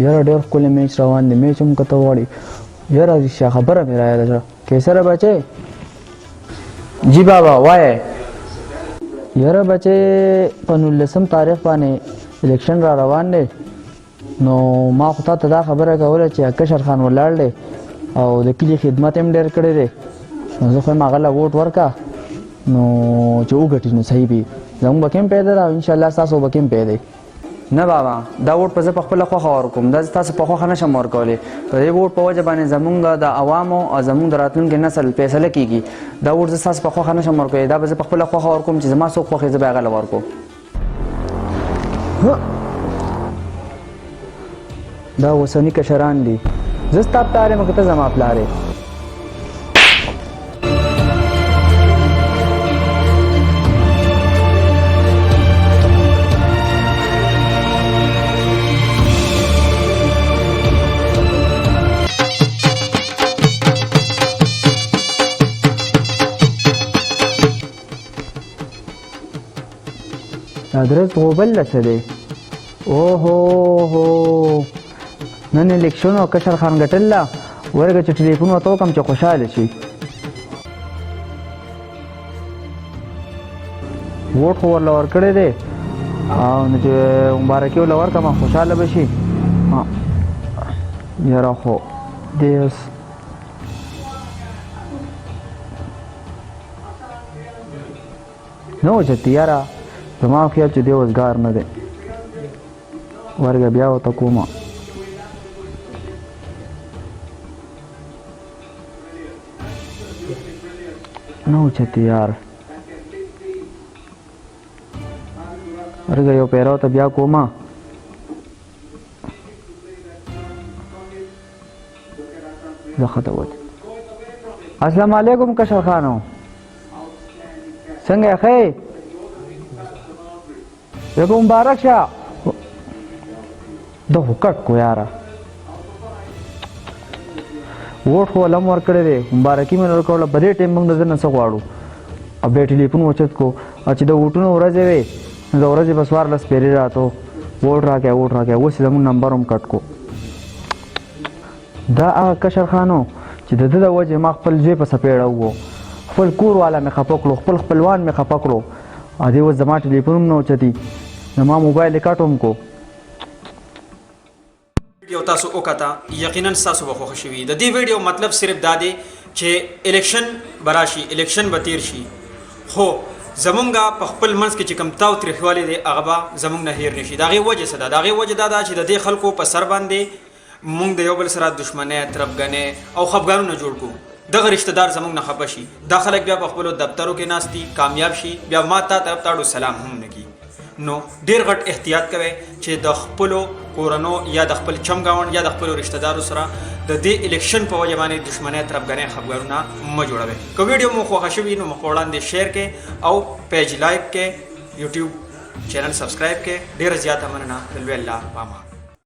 یاره ډېر ښکلی میچ روان دی، میچ هم که ته غواړې. یاره رښتیا خبره مې رایاده شوه. کیسره بچی؟ جی بابا وایه. یاره بچی په 19 تاریخ باندې الیکشن را روان دی، نو ما خو تا ته دا خبره کوله چې کشر خان ولاړ دی او د کلي خدمت هم ډېر کړی دی، نو زه خو یم هغه له ووټ ورکړه نو چې وګټي نو صحیح وي. زموږ به کې هم پیدا ده او انشاءالله ستاسو به کې هم پیدا. نه بابا دا ووټ په زه په خپله خوښه ورکوم، دا تاسو په خوښه نشم ورکولی. په دې ووټ په وجه باندې زموږ د عوامو او زموږ د راتلونکي نسل فیصله کېږي. دا ووټ زه ستاسو په خوښه نشم ورکولی، دا به زه په خپله خوښه ورکوم چې زما څوک خوښ زه به هغه له ورکوم. دا اوسني کشران دي، زه ستا پلار یم که ته زما پلار یې. ادرس غوبل څه دی؟ اوهو نن الیکشن او کشر خان ګټله، ورګه چې ټلیفون ورته وکړم چې خوشحاله شي. ووټ خو ورله ورکړی دی او نو چې مبارکي ورله ورکړم خوشحاله به شي. یاره خو دی اوس نه اوچتې یاره، زما خیال چې دی اوزګار نه دی. ورګه بیا ورته کومه. نه اوچتې یار، ورګه یو پیره ورته بیا کومه. زه ښه وت. السلام علیکم کشر خانو، څنګه یې ښه یې؟ یو مبارک شه. دا خو کټ کو یاره، ووټ خو ولم ورکړی دی، مبارکي مې ورکوله. په دې ټایم موږ د ده نه څه غواړو او بیا ټلیفون اوچت کو او چې د ووټونو ورځې وې نو د ورځې به 14 پیرې راتو ووټ راکړه ووټ راکړه. اوس یې زموږ نمبر هم کټ کو. دا هغه کشر خانو چې د ده د وجې ما خپل زوی په څپېړه وو، خپل کور والا مې خفه کړو، خپل خپلوان مې خفه کړو او دې اوس زما ټلیفون هم نه اوچتي، نو ما موبایل یې کټ هم کو. ویډیو تاسو وکړه، یقینا تاسو به خوښ شوي. د دې ویډیو مطلب صرف دا دی چې الیکشن براشي، الیکشن به تیر شي، خو زمونږ په خپل منځ کې چې کوم تاو تریخوالی دی هغه به زمونږ نه هیر نشي. د هغې وجه څه ده؟ د هغې وجه دا ده چې د دې خلکو په سر باندې مونږ د یو بل سره دښمنۍ، تربګنۍ او خفګانونه جوړ کړو. دغه رشته دار زمونږ نه خفه شي، دا خلک بیا په خپلو دفترو کې ناست دي، کامیاب شي، بیا ما تا طرف ته اړو سلام هم نه کي. نو ډیر غټ احتیاط کوئ چې د خپلو کورنو یا د خپل چم ګاونډ یا د خپلو رشتہ دارو سره د دې الیکشن په وجه باندې دښمنۍ، تربګنۍ، خفګانونه مه جوړوئ. که ویډیو مو خوښه شوي نو مخ په وړاندې شیر کړئ او پیج لایک کړئ، یوټیوب چینل سبسکرایب کړئ. ډیره زیاته مننه. د لوی الله په امان.